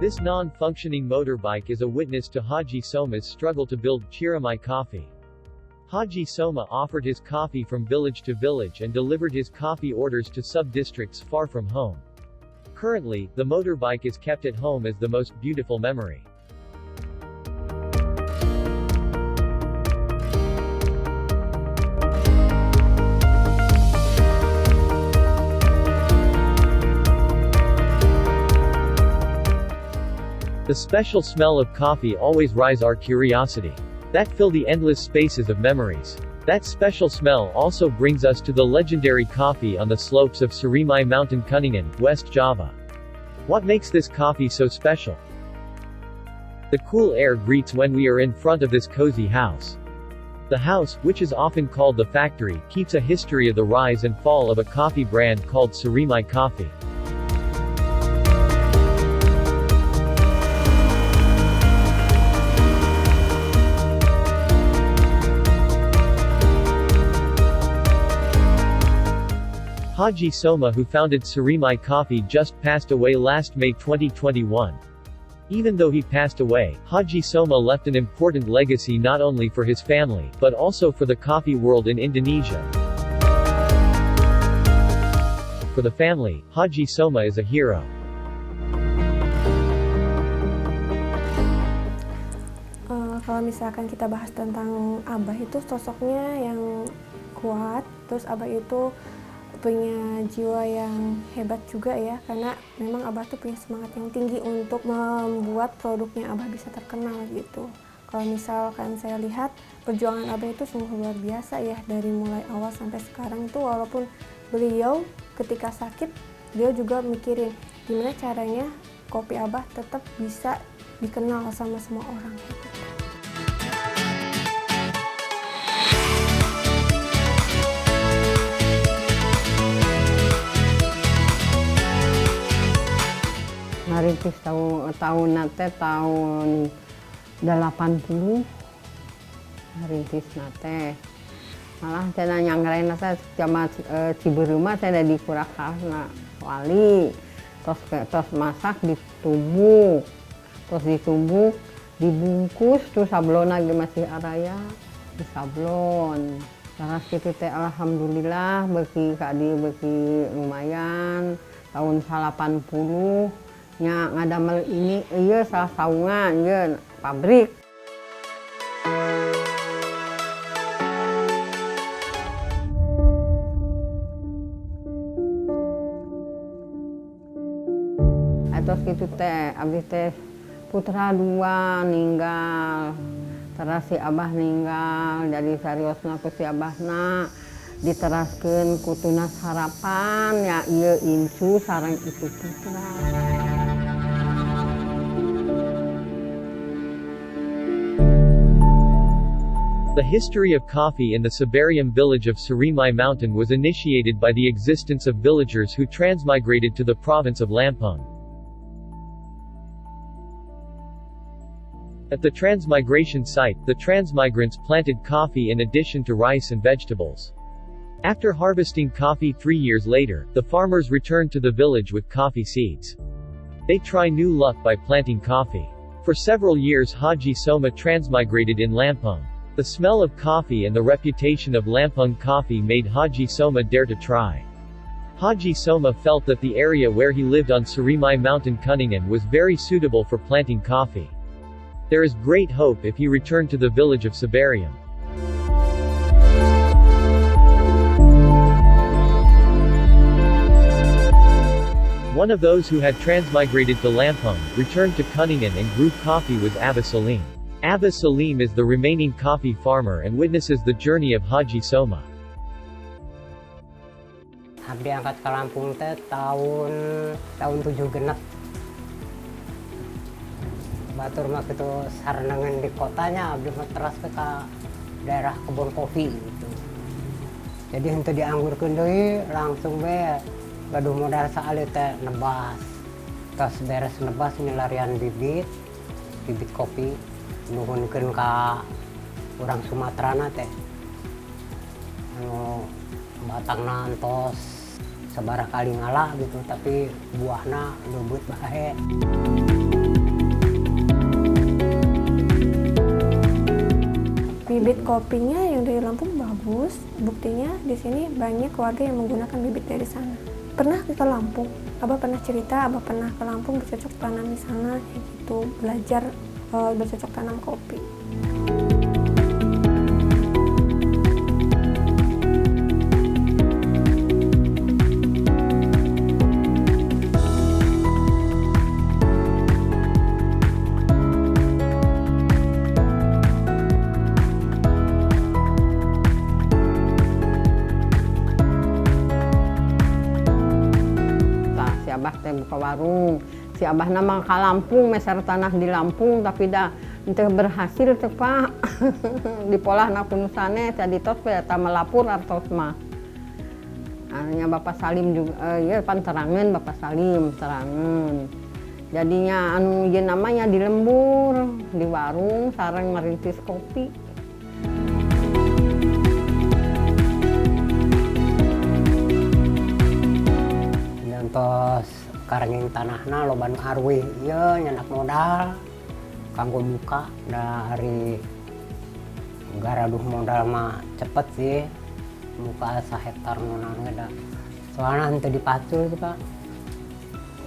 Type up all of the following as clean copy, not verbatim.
This non-functioning motorbike is a witness to Haji Soma's struggle to build Chiramai coffee. Haji Soma offered his coffee from village to village and delivered his coffee orders to sub-districts far from home. Currently, the motorbike is kept at home as the most beautiful memory. The special smell of coffee always rise our curiosity. That fill the endless spaces of memories. That special smell also brings us to the legendary coffee on the slopes of Sirimai Mountain, Kuningan, West Java. What makes this coffee so special? The cool air greets when we are in front of this cozy house. The house, which is often called the factory, keeps a history of the rise and fall of a coffee brand called Sirimai Coffee. Haji Soma, who founded Sirimai Coffee, just passed away last May 2021. Even though he passed away, Haji Soma left an important legacy not only for his family, but also for the coffee world in Indonesia. For the family, Haji Soma is a hero. Kalau misalkan kita bahas tentang Abah itu sosoknya yang kuat, terus Abah itu punya jiwa yang hebat juga ya, karena memang Abah tuh punya semangat yang tinggi untuk membuat produknya Abah bisa terkenal gitu. Kalau misalkan saya lihat perjuangan Abah itu sungguh luar biasa ya, dari mulai awal sampai sekarang itu, walaupun beliau ketika sakit, beliau juga mikirin gimana caranya kopi Abah tetap bisa dikenal sama semua orang gitu. Narintis tahun nate tahun 80 narintis nate malah saya nyanggrain nate sama Ciberuma saya di Kurakarna wali terus masak ditumbuk dibungkus terus sablon lagi masih araya di sablon terus gitu teh alhamdulillah beki lumayan tahun 80 nya ngadamel ini iya salah saungan iya pabrik. Terus gitu teh abis teh putra dua ninggal terus si Abah ninggal jadi sariosna ku si Abahna diteraskeun ku Tunas Harapan ya ieu incu sareng itu putra. The history of coffee in the Siberian village of Sirimai Mountain was initiated by the existence of villagers who transmigrated to the province of Lampung. At the transmigration site, the transmigrants planted coffee in addition to rice and vegetables. After harvesting coffee 3 years later, the farmers returned to the village with coffee seeds. They try new luck by planting coffee. For several years Haji Soma transmigrated in Lampung. The smell of coffee and the reputation of Lampung coffee made Haji Soma dare to try. Haji Soma felt that the area where he lived on Sirimai Mountain, Kuningan was very suitable for planting coffee. There is great hope if he returned to the village of Siberium. One of those who had transmigrated to Lampung, returned to Kuningan and grew coffee was Abba Salim. Abba Salim is the remaining coffee farmer and witnesses the journey of Haji Soma. Abdi angkat ke Lampung teh tahun 7 genep. Batur mah kitu sarenengan di kotanya abdi mah teras ke daerah kebun kopi gitu. Jadi henteu dianggurkeun deui langsung we gaduh modal saali teh nebas. Tos beres nebas nyelarian bibit kopi. Nuhunkeun ka urang Sumaterana teh anu batangna entos sabaraha kali ngala gitu tapi buahna lembut bae. bibit kopinya yang dari Lampung bagus. Buktinya di sini banyak warga yang menggunakan bibit dari sana. Pernah ke Lampung, Abah pernah cerita, Abah pernah ke Lampung bercocok tanam di sana, kayak gitu, belajar bercocok tanam kopi. Si Abah teh buka warung, si Abah nama ke Lampung, meser tanah di Lampung, tapi dah ente berhasil teh Pak. Dipolah na kunusane tadi tos pe eta melapur artos mah. Anya Bapak Salim juga ya pan terangeun Bapak Salim terangeun. Jadinya anu ieu namanya di lembur, di warung sareng merintis kopi. Terus karenging tanahna loban arwih ieu nyanak modal kanggo buka dari garaduh modal mah cepet sih buka 1 hektar nonangnya dah soalnya henteu dipacul tuh Pak.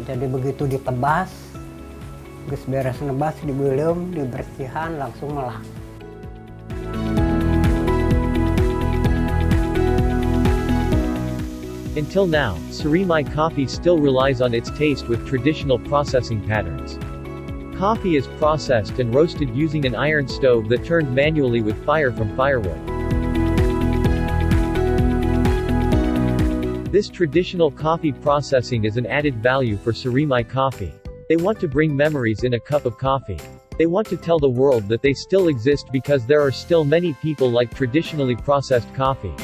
Jadi begitu ditebas geus beres nebas dibeuleum dibersihan langsung melah. Until now, Surimi coffee still relies on its taste with traditional processing patterns. Coffee is processed and roasted using an iron stove that turned manually with fire from firewood. This traditional coffee processing is an added value for Surimi coffee. They want to bring memories in a cup of coffee. They want to tell the world that they still exist because there are still many people like traditionally processed coffee.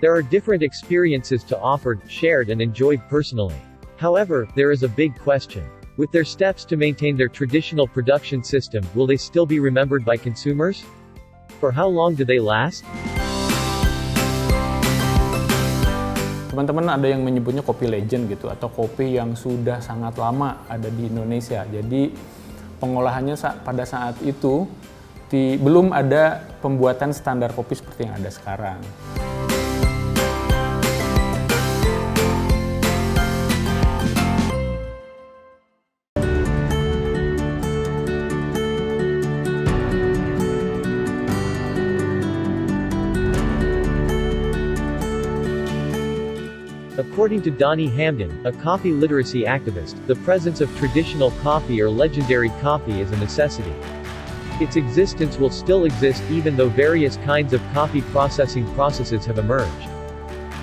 There are different experiences to offered, shared and enjoyed personally. However, there is a big question. With their steps to maintain their traditional production system, will they still be remembered by consumers? For how long do they last? Teman-teman ada yang menyebutnya kopi legend gitu, atau kopi yang sudah sangat lama ada di Indonesia. Jadi pengolahannya pada saat itu belum ada pembuatan standar kopi seperti yang ada sekarang. According to Donnie Hamden, a coffee literacy activist, the presence of traditional coffee or legendary coffee is a necessity. Its existence will still exist even though various kinds of coffee processing processes have emerged.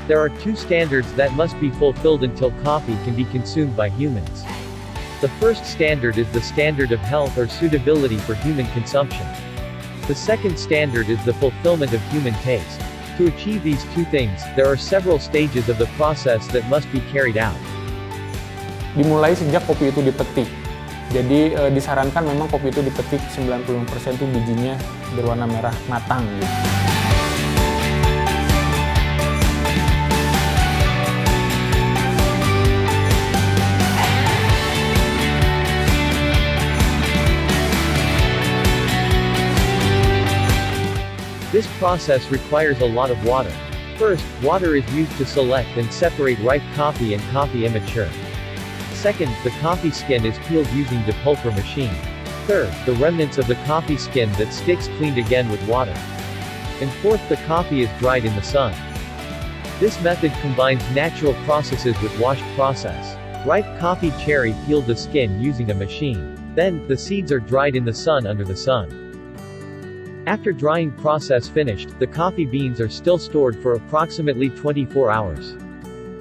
There are 2 standards that must be fulfilled until coffee can be consumed by humans. The first standard is the standard of health or suitability for human consumption. The second standard is the fulfillment of human taste. To achieve these 2 things, there are several stages of the process that must be carried out. Dimulai sejak kopi itu dipetik. Jadi disarankan memang kopi itu dipetik 90% itu bijinya berwarna merah matang gitu. This process requires a lot of water. First, water is used to select and separate ripe coffee and coffee immature. Second, the coffee skin is peeled using depulper machine. Third, the remnants of the coffee skin that sticks cleaned again with water. And fourth, the coffee is dried in the sun. This method combines natural processes with washed process. Ripe coffee cherry peeled the skin using a machine. Then, the seeds are dried in the sun under the sun. After drying process finished, the coffee beans are still stored for approximately 24 hours.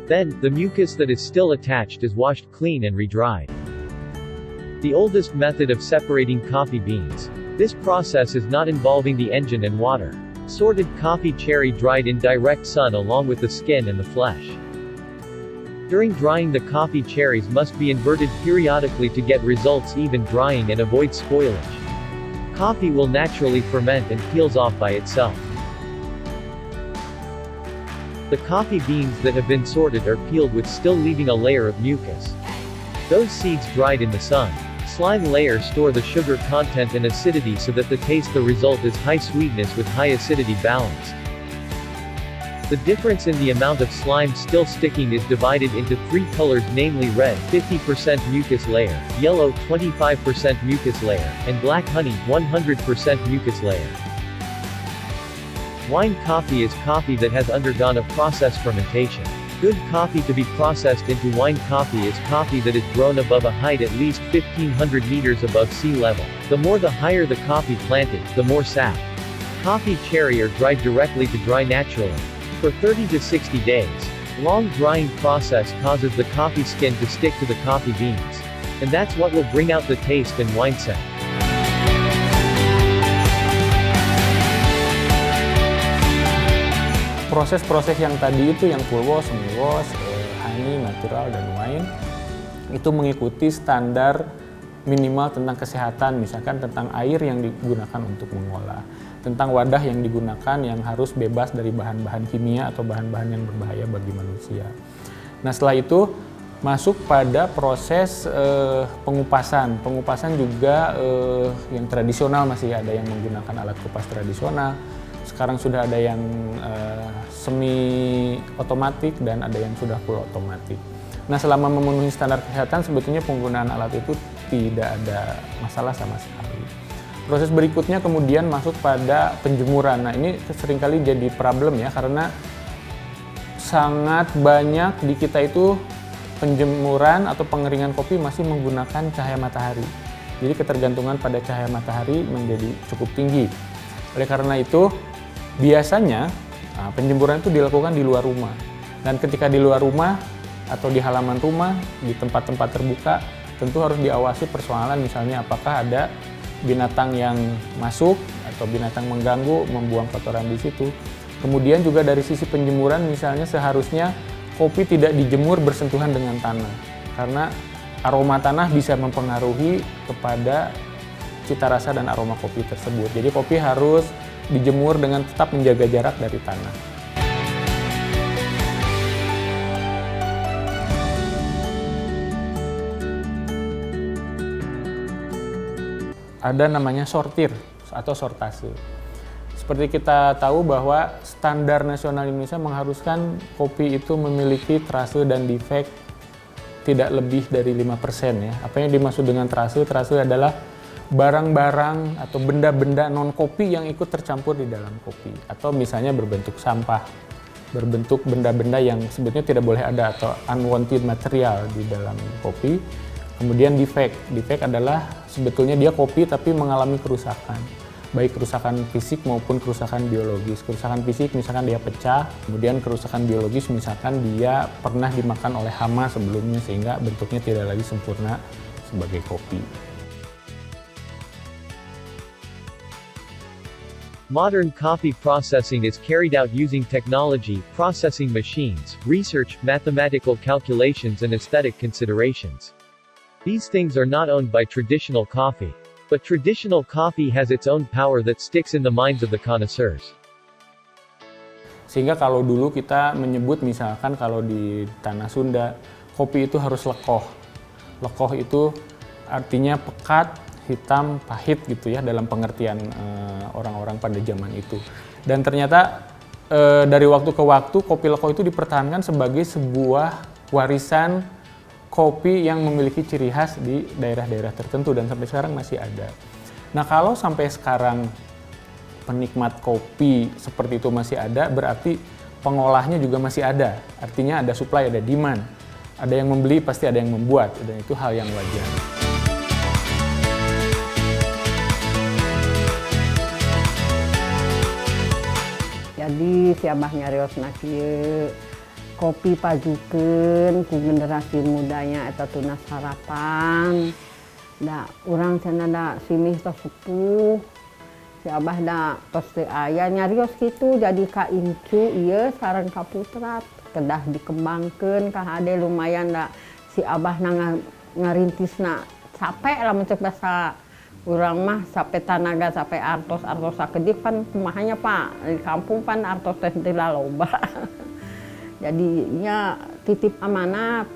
Then, the mucus that is still attached is washed clean and re-dried. The oldest method of separating coffee beans. This process is not involving the engine and water. Sorted coffee cherry dried in direct sun along with the skin and the flesh. During drying, the coffee cherries must be inverted periodically to get results even drying and avoid spoilage. Coffee will naturally ferment and peels off by itself. The coffee beans that have been sorted are peeled with still leaving a layer of mucus. Those seeds dried in the sun. Slime layers store the sugar content and acidity so that the result is high sweetness with high acidity balance. The difference in the amount of slime still sticking is divided into three colors, namely red 50% mucus layer, yellow 25% mucus layer, and black honey 100% mucus layer. Wine coffee is coffee that has undergone a process fermentation. Good coffee to be processed into wine coffee is coffee that is grown above a height at least 1,500 meters above sea level. The higher the coffee planted, the more sap. Coffee cherry are dried directly to dry naturally. For 30 to 60 days. Long drying process causes the coffee skin to stick to the coffee beans. And that's what will bring out the taste and wine scent. Proses-proses yang tadi itu, yang full wash, semi wash, honey, natural, dan wine, itu mengikuti standar minimal tentang kesehatan, misalkan tentang air yang digunakan untuk mengolah, tentang wadah yang digunakan yang harus bebas dari bahan-bahan kimia atau bahan-bahan yang berbahaya bagi manusia. Nah, setelah itu masuk pada proses pengupasan. Pengupasan juga yang tradisional, masih ada yang menggunakan alat kupas tradisional. Sekarang sudah ada yang semi otomatik dan ada yang sudah full otomatik. Nah, selama memenuhi standar kesehatan, sebetulnya penggunaan alat itu tidak ada masalah sama sekali. Proses berikutnya kemudian masuk pada penjemuran. Nah, ini seringkali jadi problem ya, karena sangat banyak di kita itu penjemuran atau pengeringan kopi masih menggunakan cahaya matahari. Jadi ketergantungan pada cahaya matahari menjadi cukup tinggi. Oleh karena itu, biasanya penjemuran itu dilakukan di luar rumah. Dan ketika di luar rumah atau di halaman rumah, di tempat-tempat terbuka, tentu harus diawasi persoalan, misalnya apakah ada binatang yang masuk atau binatang mengganggu, membuang kotoran di situ. Kemudian juga dari sisi penjemuran, misalnya seharusnya kopi tidak dijemur bersentuhan dengan tanah, karena aroma tanah bisa mempengaruhi kepada cita rasa dan aroma kopi tersebut. Jadi kopi harus dijemur dengan tetap menjaga jarak dari tanah. Ada namanya sortir atau sortase. Seperti kita tahu bahwa standar nasional Indonesia mengharuskan kopi itu memiliki trase dan defek tidak lebih dari 5% ya. Apa yang dimaksud dengan trase? Trase adalah barang-barang atau benda-benda non-kopi yang ikut tercampur di dalam kopi. Atau misalnya berbentuk sampah, berbentuk benda-benda yang sebetulnya tidak boleh ada atau unwanted material di dalam kopi. Kemudian defect. Defect adalah sebetulnya dia kopi tapi mengalami kerusakan. Baik kerusakan fisik maupun kerusakan biologis. Kerusakan fisik misalkan dia pecah, kemudian kerusakan biologis misalkan dia pernah dimakan oleh hama sebelumnya sehingga bentuknya tidak lagi sempurna sebagai kopi. Modern coffee processing is carried out using technology, processing machines, research, mathematical calculations and aesthetic considerations. These things are not owned by traditional coffee. But traditional coffee has its own power that sticks in the minds of the connoisseurs. Sehingga kalau dulu kita menyebut misalkan kalau di tanah Sunda, kopi itu harus lekoh. Lekoh itu artinya pekat, hitam, pahit gitu ya dalam pengertian orang-orang pada zaman itu. Dan ternyata dari waktu ke waktu kopi lekoh itu dipertahankan sebagai sebuah warisan kopi yang memiliki ciri khas di daerah-daerah tertentu dan sampai sekarang masih ada. Nah, kalau sampai sekarang penikmat kopi seperti itu masih ada, berarti pengolahnya juga masih ada. Artinya ada supply, ada demand. Ada yang membeli, pasti ada yang membuat, dan itu hal yang wajar. Jadi si abah nyariosna kieu kopi pajukeun ku generasi mudanya eta tunas harapan. Da urang cenah da simih tos sepuh. Si abah da tos teu aya nyarios kitu jadi ka incu ieu sareng ka putra kedah dikembangkeun ka hade lumayan da si abah ngarintisna capek lah mencek basa urang mah sampai tanaga sampai artos sakedik pan kumahanya Pak di kampung pan artos teh teu loba. Jadinya titip amanat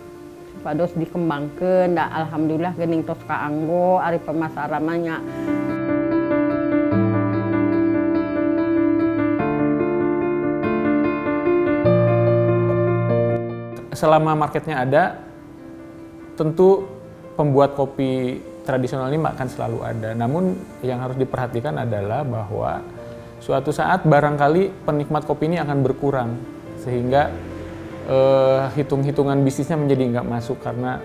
pados dikembangkan, da alhamdulillah gening tos kaanggo ari pemasarannya. Selama marketnya ada, tentu pembuat kopi tradisional ini akan selalu ada. Namun yang harus diperhatikan adalah bahwa suatu saat barangkali penikmat kopi ini akan berkurang, sehingga hitung-hitungan bisnisnya menjadi nggak masuk karena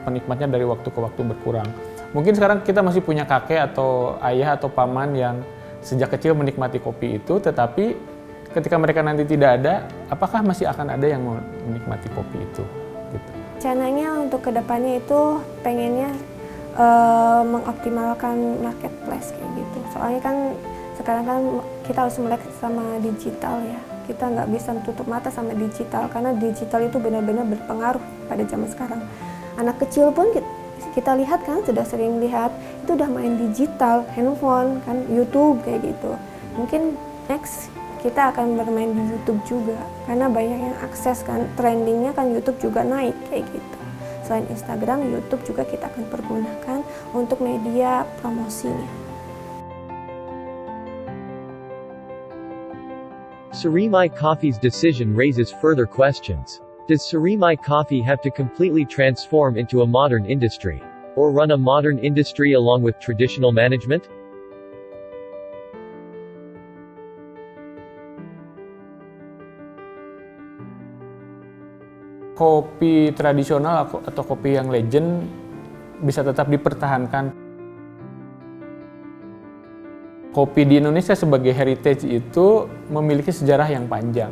penikmatnya dari waktu ke waktu berkurang. Mungkin sekarang kita masih punya kakek atau ayah atau paman yang sejak kecil menikmati kopi itu, tetapi ketika mereka nanti tidak ada, apakah masih akan ada yang menikmati kopi itu? Gitu. Rencananya untuk kedepannya itu pengennya mengoptimalkan marketplace kayak gitu. Soalnya kan sekarang kan kita harus melek sama digital ya. Kita nggak bisa tutup mata sama digital karena digital itu benar-benar berpengaruh pada zaman sekarang. Anak kecil pun kita lihat kan sudah sering lihat itu udah main digital, handphone kan, YouTube kayak gitu. Mungkin next kita akan bermain di YouTube juga karena banyak yang akses kan, trendingnya kan YouTube juga naik kayak gitu. Selain Instagram, YouTube juga kita akan pergunakan untuk media promosinya. Sarimai Coffee's decision raises further questions. Does Sarimai Coffee have to completely transform into a modern industry, or run a modern industry along with traditional management? Kopi tradisional atau kopi yang legend bisa tetap dipertahankan. Kopi di Indonesia sebagai heritage itu memiliki sejarah yang panjang.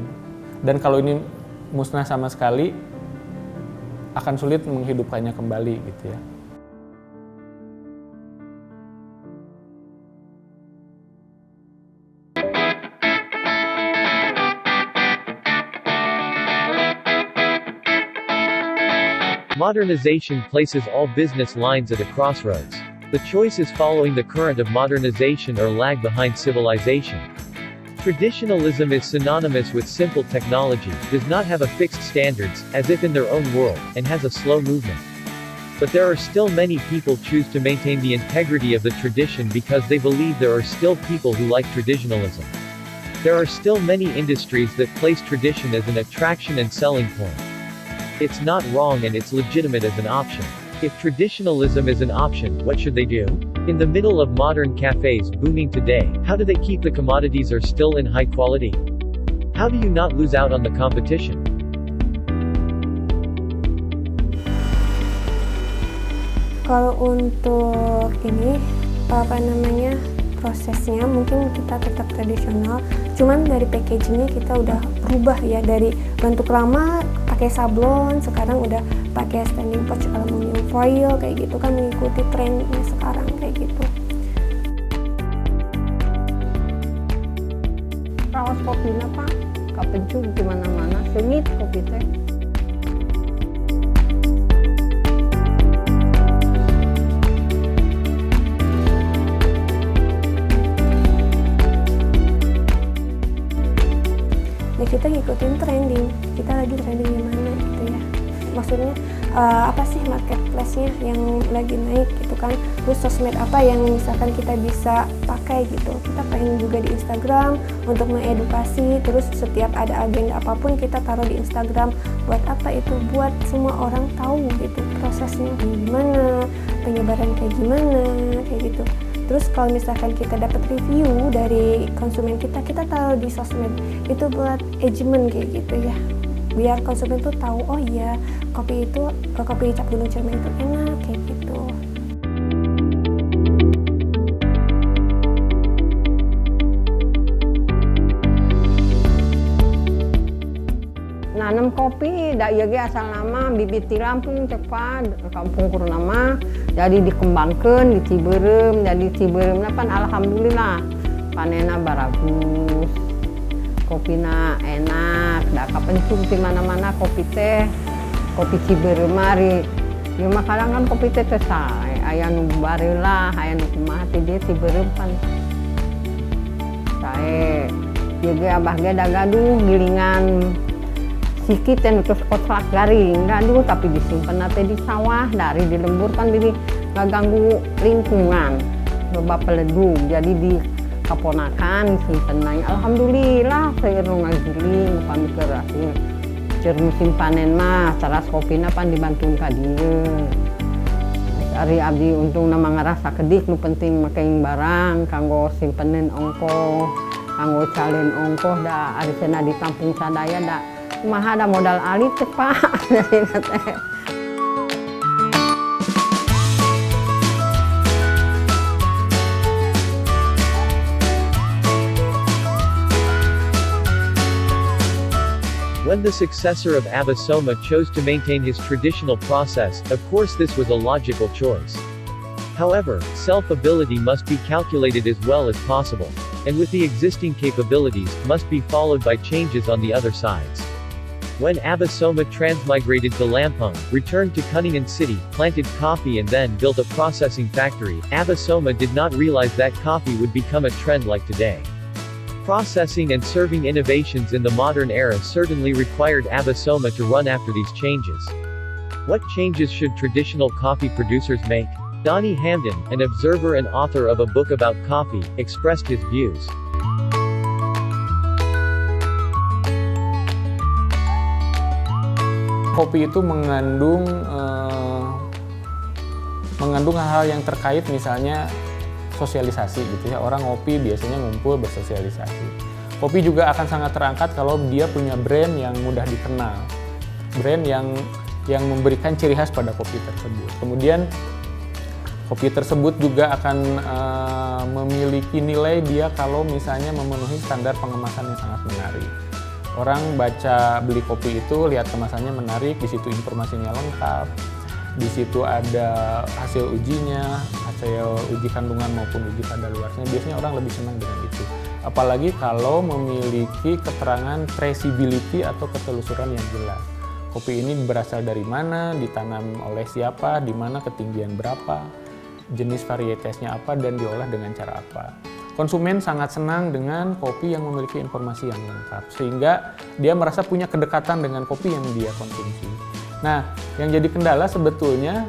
Dan kalau ini musnah sama sekali, akan sulit menghidupkannya kembali gitu ya. Modernization places all business lines at a crossroads. The choice is following the current of modernization or lag behind civilization. Traditionalism is synonymous with simple technology, does not have a fixed standards, as if in their own world, and has a slow movement. But there are still many people choose to maintain the integrity of the tradition because they believe there are still people who like traditionalism. There are still many industries that place tradition as an attraction and selling point. It's not wrong and it's legitimate as an option. If traditionalism is an option, what should they do? In the middle of modern cafes booming today, how do they keep the commodities are still in high quality? How do you not lose out on the competition? Kalau untuk ini prosesnya mungkin kita tetap tradisional, cuman dari packagingnya kita udah berubah ya, dari bentuk lama pakai sablon, sekarang udah pakai standing pouch aluminium foil kayak gitu kan, mengikuti trennya sekarang kayak gitu. Raos kopi apa? Kapencur di mana-mana, sengit kopi teh. Ya kita ngikutin trending, kita lagi trending di mana gitu ya. Maksudnya apa sih marketplace-nya yang lagi naik gitu kan, terus sosmed apa yang misalkan kita bisa pakai gitu. Kita pengen juga di Instagram untuk mengedukasi, terus setiap ada agenda apapun kita taruh di Instagram. Buat apa itu? Buat semua orang tahu gitu prosesnya gimana, penyebaran kayak gimana, kayak gitu. Terus kalau misalkan kita dapat review dari konsumen kita taruh di sosmed, itu buat engagement kayak gitu ya, biar konsumen tuh tahu, oh iya kopi Cap Gunung Ciremai itu enak kayak gitu. Nanam kopi, dak ieu ge asal nama bibit di Lampung cepat, kampung Purnama, jadi dikembangkan di Ciberem, jadi Ciberem pan alhamdulillah panena baragus, kopina enak, dak kapencung di mana-mana kopi teh, kopi Ciberem mari. Ieu mah kadang kan kopi teh teu sae, aya nu bareula, aya nu kumaha teh dia Ciberem pan sae. Ieu ge abah ge da gaduh gilingan sikit dan terus kotak garing dulu tapi disimpan nanti di sawah dari dilemburkan jadi nggak ganggu lingkungan coba peledung jadi di kaponakan simpen naik alhamdulillah saya ngagiling kami kerasin cer musim panen mah teras kopina pan dibantuin ka dieu dari abdi untung nama ngerasa kedik nu penting makein barang kanggo simpenin ongkoh kanggo calin ongkoh da ari cenah ditampung sadaya da kumaha da modal alit teh Pak teh. When the successor of Abba Soma chose to maintain his traditional process, of course this was a logical choice. However, self-ability must be calculated as well as possible. And with the existing capabilities, must be followed by changes on the other sides. When Abba Soma transmigrated to Lampung, returned to Kuningan City, planted coffee and then built a processing factory, Abba Soma did not realize that coffee would become a trend like today. Processing and serving innovations in the modern era certainly required Abba Soma to run after these changes. What changes should traditional coffee producers make? Donnie Hamden, an observer and author of a book about coffee, expressed his views. Kopi itu mengandung hal-hal yang terkait misalnya sosialisasi gitu ya, orang ngopi biasanya ngumpul bersosialisasi. Kopi juga akan sangat terangkat kalau dia punya brand yang mudah dikenal, brand yang memberikan ciri khas pada kopi tersebut. Kemudian kopi tersebut juga akan memiliki nilai dia kalau misalnya memenuhi standar pengemasan yang sangat menarik. Orang beli kopi itu lihat kemasannya menarik, di situ informasinya lengkap. Di situ ada hasil ujinya, hasil uji kandungan maupun uji kadaluarsanya. Biasanya orang lebih senang dengan itu. Apalagi kalau memiliki keterangan traceability atau ketelusuran yang jelas. Kopi ini berasal dari mana, ditanam oleh siapa, di mana, ketinggian berapa, jenis varietasnya apa, dan diolah dengan cara apa. Konsumen sangat senang dengan kopi yang memiliki informasi yang lengkap, sehingga dia merasa punya kedekatan dengan kopi yang dia konsumsi. Nah, yang jadi kendala sebetulnya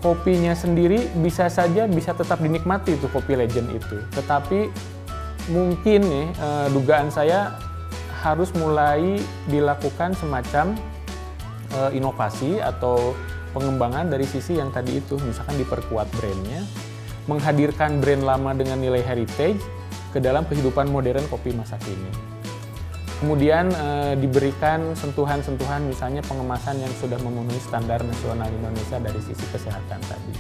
kopinya sendiri bisa tetap dinikmati itu kopi legend itu. Tetapi mungkin nih dugaan saya harus mulai dilakukan semacam inovasi atau pengembangan dari sisi yang tadi itu, misalkan diperkuat brandnya, menghadirkan brand lama dengan nilai heritage ke dalam kehidupan modern kopi masa kini. Kemudian diberikan sentuhan-sentuhan misalnya pengemasan yang sudah memenuhi standar nasional Indonesia dari sisi kesehatan tadi.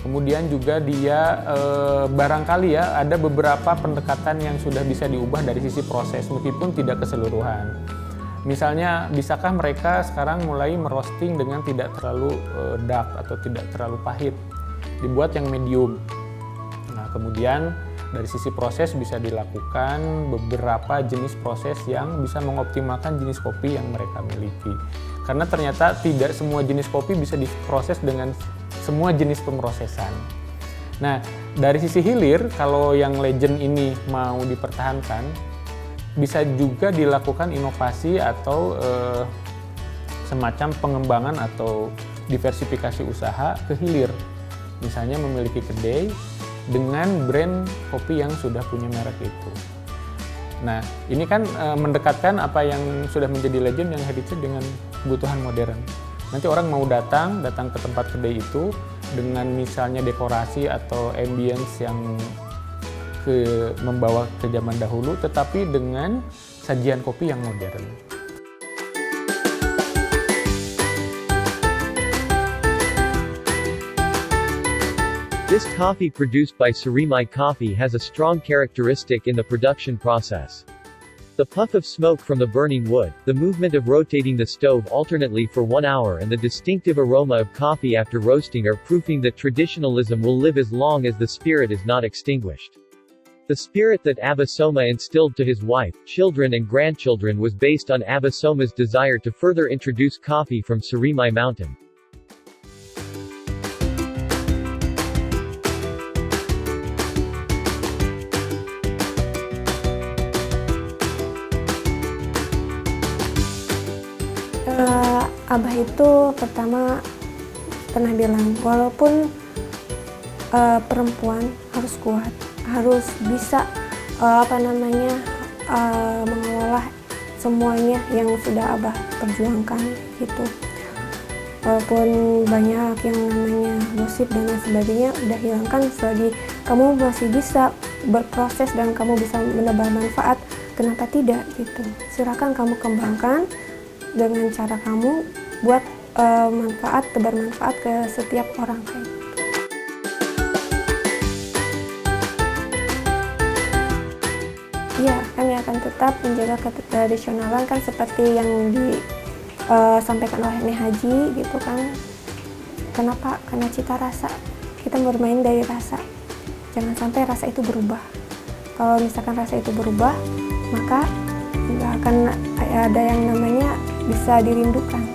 Kemudian juga dia barangkali ya ada beberapa pendekatan yang sudah bisa diubah dari sisi proses meskipun tidak keseluruhan. Misalnya bisakah mereka sekarang mulai merosting dengan tidak terlalu dark atau tidak terlalu pahit, dibuat yang medium. Nah, kemudian dari sisi proses bisa dilakukan beberapa jenis proses yang bisa mengoptimalkan jenis kopi yang mereka miliki. Karena ternyata tidak semua jenis kopi bisa diproses dengan semua jenis pemrosesan. Nah, dari sisi hilir, kalau yang legend ini mau dipertahankan, bisa juga dilakukan inovasi atau semacam pengembangan atau diversifikasi usaha ke hilir. Misalnya memiliki kedai dengan brand kopi yang sudah punya merek itu. Nah, ini kan mendekatkan apa yang sudah menjadi legend yang heritage dengan kebutuhan modern. Nanti orang mau datang ke tempat kedai itu dengan misalnya dekorasi atau ambience yang membawa ke zaman dahulu, tetapi dengan sajian kopi yang modern. This coffee produced by Surimi Coffee has a strong characteristic in the production process. The puff of smoke from the burning wood, the movement of rotating the stove alternately for 1 hour and the distinctive aroma of coffee after roasting are proving that traditionalism will live as long as the spirit is not extinguished. The spirit that Abba Soma instilled to his wife, children and grandchildren was based on Abba Soma's desire to further introduce coffee from Surimi Mountain. Abah itu pertama pernah bilang, walaupun perempuan harus kuat, harus bisa mengelola semuanya yang sudah Abah perjuangkan gitu. Walaupun banyak yang namanya gosip dan lain sebagainya udah hilangkan, selagi kamu masih bisa berproses dan kamu bisa menebar manfaat, kenapa tidak gitu. Silakan kamu kembangkan dengan cara kamu buat tebar manfaat ke setiap orang kayak gitu. Iya, kami akan tetap menjaga ketradisionalan kan seperti yang disampaikan oleh Nek Haji gitu kan. Kenapa? Karena cita rasa. Kita bermain dari rasa. Jangan sampai rasa itu berubah. Kalau misalkan rasa itu berubah, maka nggak akan ada yang namanya bisa dirindukan.